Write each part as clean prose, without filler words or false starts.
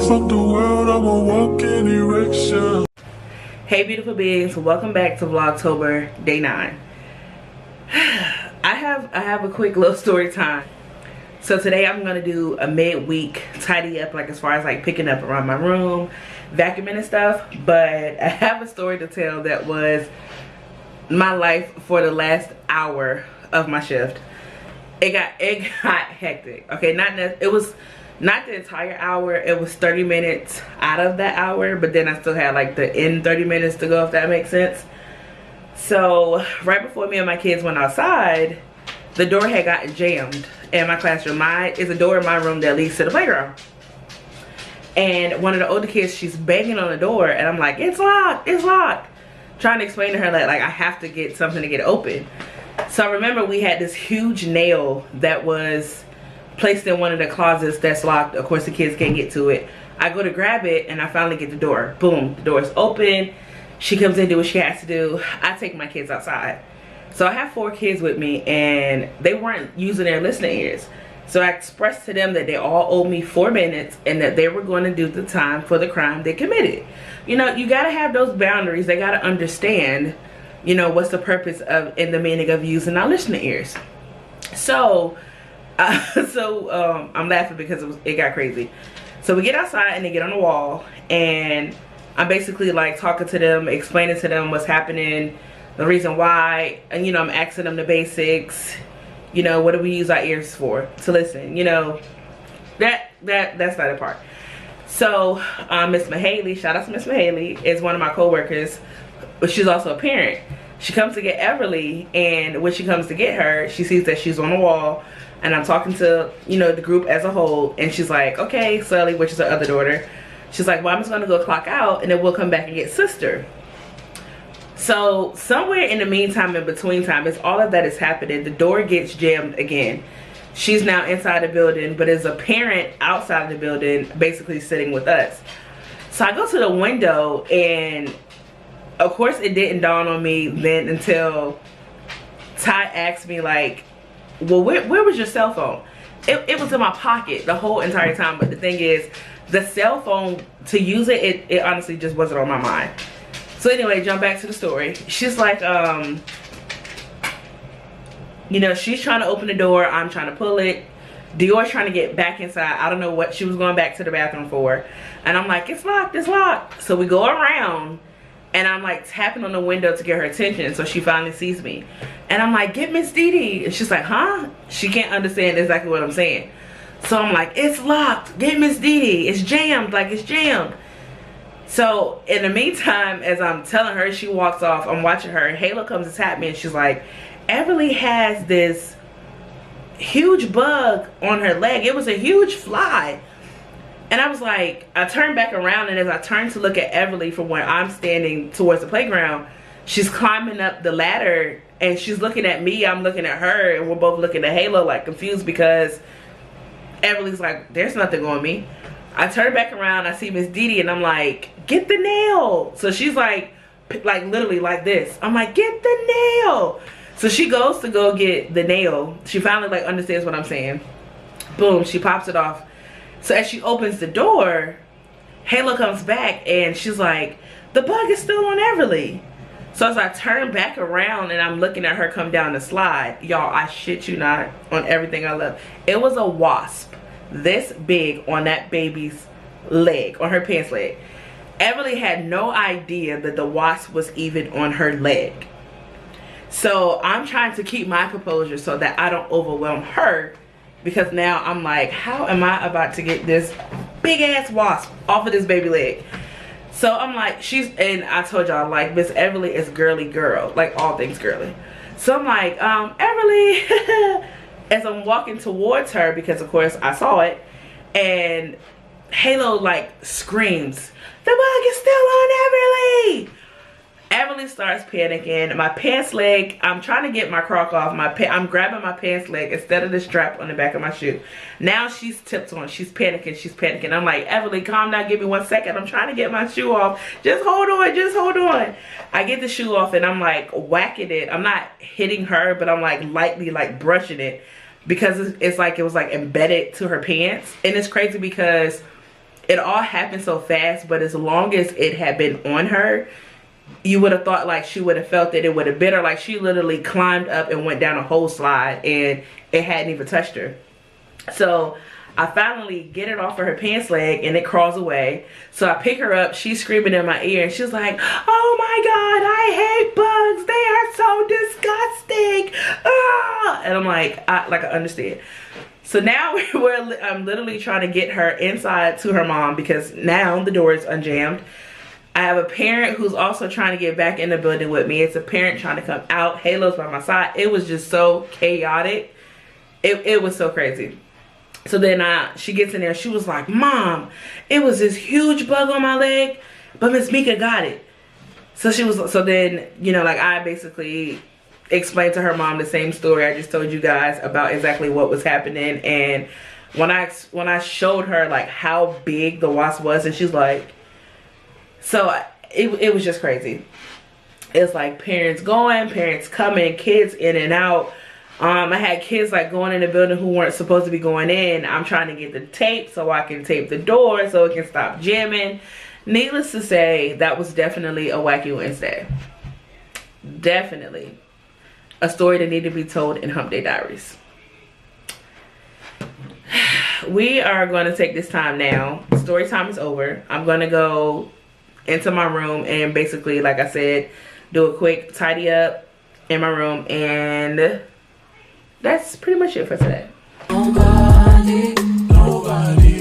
Fuck the world, I'm a walking erection. Hey beautiful beings, welcome back to Vlogtober day 9. I have a quick little story time. So today I'm gonna do a midweek tidy up, like as far as like picking up around my room, vacuuming and stuff. But I have a story to tell that was my life for the last hour of my shift. It got hectic. Okay, it was not the entire hour, it was 30 minutes out of that hour, but then I still had like the end 30 minutes to go, if that makes sense. So right before me and my kids went outside, the door had gotten jammed in my classroom. It's a door in my room that leads to the playground. And one of the older kids, she's banging on the door and I'm like, it's locked, it's locked. Trying to explain to her that like I have to get something to get open. So I remember we had this huge nail that was placed in one of the closets that's locked. Of course the kids can't get to it. I go to grab it and I finally get the door. Boom, the door is open. She comes in, do what she has to do. I take my kids outside. So I have 4 kids with me and they weren't using their listening ears. So I expressed to them that they all owed me 4 minutes and that they were going to do the time for the crime they committed. You know, you gotta have those boundaries. They gotta understand, you know, what's the purpose of and the meaning of using our listening ears. So I'm laughing because it got crazy. So we get outside and they get on the wall and I'm basically like talking to them, explaining to them what's happening, the reason why, and you know, I'm asking them the basics. You know, what do we use our ears for? To listen. You know, that's not a part. So Miss Mahaley, shout out to Miss Mahaley, is one of my co-workers, but she's also a parent. She comes to get Everly, and when she comes to get her, she sees that she's on the wall, and I'm talking to, you know, the group as a whole, and she's like, okay, Sully, which is her other daughter, she's like, well, I'm just gonna go clock out, and then we'll come back and get sister. So somewhere in the meantime, in between time, as all of that is happening, the door gets jammed again. She's now inside the building, but as a parent outside of the building, basically sitting with us. So I go to the window, and of course it didn't dawn on me then until Ty asked me like, well, where was your cell phone? It was in my pocket the whole entire time, but the thing is, the cell phone, to use it honestly just wasn't on my mind. So anyway, jump back to the story. She's like, you know, she's trying to open the door, I'm trying to pull it. Dior's trying to get back inside. I don't know what she was going back to the bathroom for. And I'm like, it's locked, it's locked. So we go around and I'm like tapping on the window to get her attention. So she finally sees me. And I'm like, get Miss Dee Dee. And she's like, huh? She can't understand exactly what I'm saying. So I'm like, it's locked, get Miss Dee Dee. It's jammed, like it's jammed. So in the meantime, as I'm telling her, she walks off, I'm watching her, Halo comes to tap me and she's like, Everly has this huge bug on her leg. It was a huge fly. And I was like, I turned back around, and as I turned to look at Everly from where I'm standing towards the playground, she's climbing up the ladder and she's looking at me, I'm looking at her, and we're both looking at Halo like confused because Everly's like, there's nothing on me. I turn back around, I see Miss Dee Dee, and I'm like, get the nail. So she's like literally like this. I'm like, get the nail. So she goes to go get the nail. She finally like understands what I'm saying. Boom, she pops it off. So as she opens the door, Halo comes back and she's like, the bug is still on Everly. So as I turn back around and I'm looking at her come down the slide, y'all, I shit you not, on everything I love, it was a wasp this big on that baby's leg, on her pants leg. Everly had no idea that the wasp was even on her leg. So I'm trying to keep my composure so that I don't overwhelm her, because now I'm like, how am I about to get this big ass wasp off of this baby leg? So I'm like, and I told y'all, like, Miss Everly is girly girl, like all things girly. So I'm like, Everly, as I'm walking towards her, because of course I saw it, and Halo like screams, the bug is still on Everly. Everly starts panicking. My pants leg, I'm trying to get my crock off. I'm grabbing my pants leg instead of the strap on the back of my shoe. Now she's tipped on. She's panicking. She's panicking. I'm like, Everly, calm down. Give me 1 second. I'm trying to get my shoe off. Just hold on. Just hold on. I get the shoe off and I'm like whacking it. I'm not hitting her, but I'm like lightly like brushing it, because it's like it was like embedded to her pants. And it's crazy because it all happened so fast, but as long as it had been on her, you would have thought like she would have felt that it would have bit her. Like she literally climbed up and went down a whole slide and it hadn't even touched her. So I finally get it off of her pants leg and it crawls away. So I pick her up, she's screaming in my ear and she's like, oh my God, I hate bugs. They are so disgusting. Ah! And I'm like, I understand. So now I'm literally trying to get her inside to her mom because now the door is unjammed. I have a parent who's also trying to get back in the building with me. It's a parent trying to come out. Halo's by my side. It was just so chaotic. It was so crazy. So then she gets in there. She was like, Mom, it was this huge bug on my leg, but Miss Mika got it. So then, you know, like I basically explained to her mom the same story I just told you guys about exactly what was happening. And when I showed her like how big the wasp was, and she's like, so it was just crazy. It's like parents going, parents coming, kids in and out. I had kids like going in the building who weren't supposed to be going in. I'm trying to get the tape so I can tape the door so it can stop jamming. Needless to say, that was definitely a wacky Wednesday. Definitely a story that needed to be told in Hump Day Diaries. We are going to take this time now. Story time is over. I'm going to go into my room and basically, like I said, do a quick tidy up in my room, and that's pretty much it for today. Nobody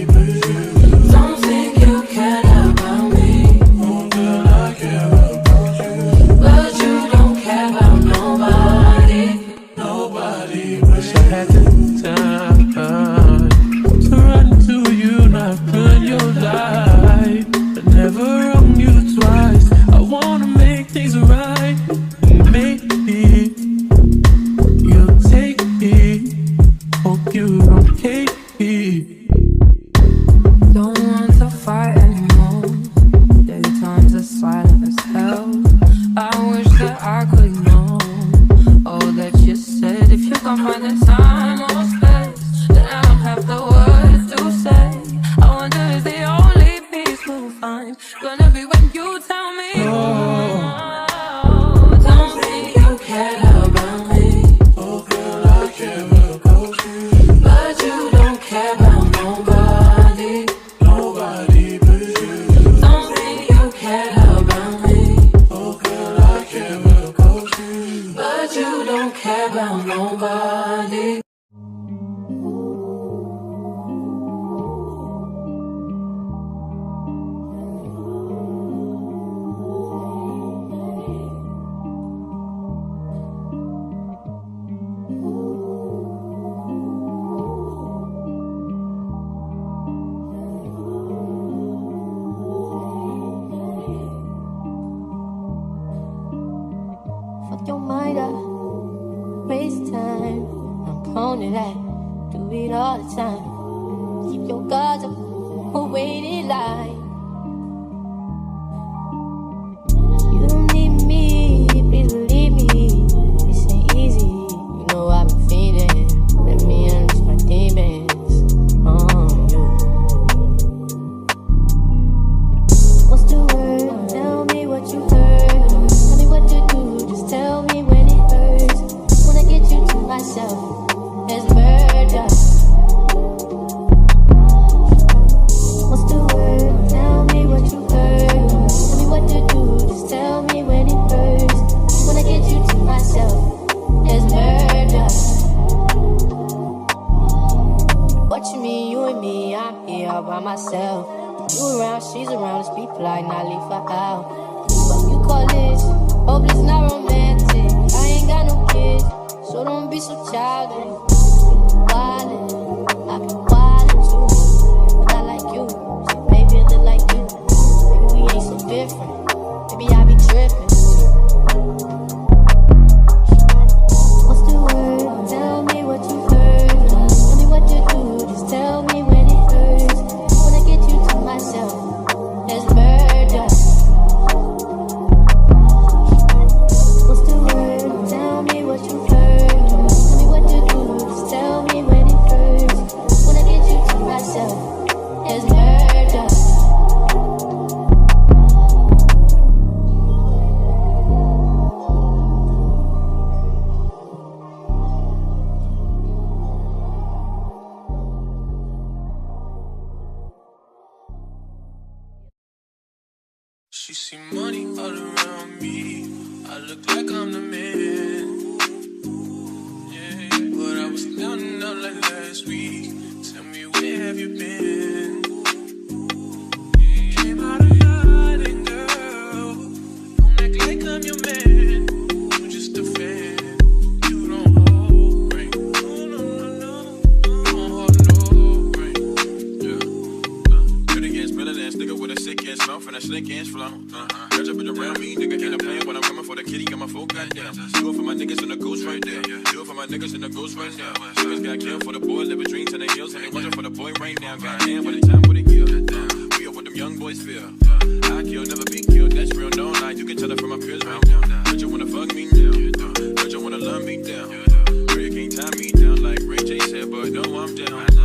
but you. Don't think you care about me. Oh girl, I care about you. But you don't care about nobody. Nobody but you. I had the time to run to you, not run your life. But never wrong you twice. I wanna make things right. Maybe you'll take me. Hope you don't hate me. Don't want to fight anymore. Daytimes are silent as hell. I wish that I could know all that you said. If you can find the time or space, then I don't have the words to say. I wonder if the only peace we'll find gonna be when you tell me. Don't think you care about me. Oh girl, I care about you. But you don't care about nobody. Nobody but you. Don't think you care about me. Oh girl, I care about you. But you don't care about nobody. Fuck your mind up, waste time. I'm prone to that, do it all the time. Keep your guards up, or wait in line. You don't need me, please believe me. This ain't easy, you know I've been feeding. Let me unleash my demons on you. What's the word? Tell me what you heard. Tell me what to do, just tell me when it hurts. When I get you to myself, there's murder. What's the word? Tell me what you heard. Tell me what to do, just tell me when it hurts. When I get you to myself, there's murder. What you mean, you and me, I'm here all by myself. You around, she's around, let's be polite, not leave her out. What you call this? Hope it's not romantic. I ain't got no kids, so don't be so childish. Wildin', I be wildin' too, but I like you, so baby I look like you. Maybe we ain't so different, maybe I be trippin'. What's the word? Tell me what you heard. Tell me what to do, just tell me when it hurts. When I get you to myself, there's murder. What's the word? Tell me what you heard. Tell me what to do, She see money all around me. I look like I'm the man. Yeah, but I was down and out like last week. Tell me where have you been? Yeah, came out of nothing, girl. Don't act like I'm your man. You just a fan. You don't hold right. No, no, no, no. Don't hold no right. Yeah. Good against better ass nigga with a sick ass mouth and a slick ass flow. Catch up around me, nigga ain't a player when I'm coming for the kitty, got my full goddamn. Do it for my niggas and the ghost right there. Do it for my niggas and the ghost right now. Niggas got killed for the boy, living dreams in the hills, and they watching for the boy right now. Goddamn, what a time, what a year. We are what them young boys feel. I kill, never be killed, that's real, no lie. You can tell it from my peers right now. But you wanna fuck me now, but you wanna love me down. Girl, you can't tie me down like Ray J said, but no, I'm down.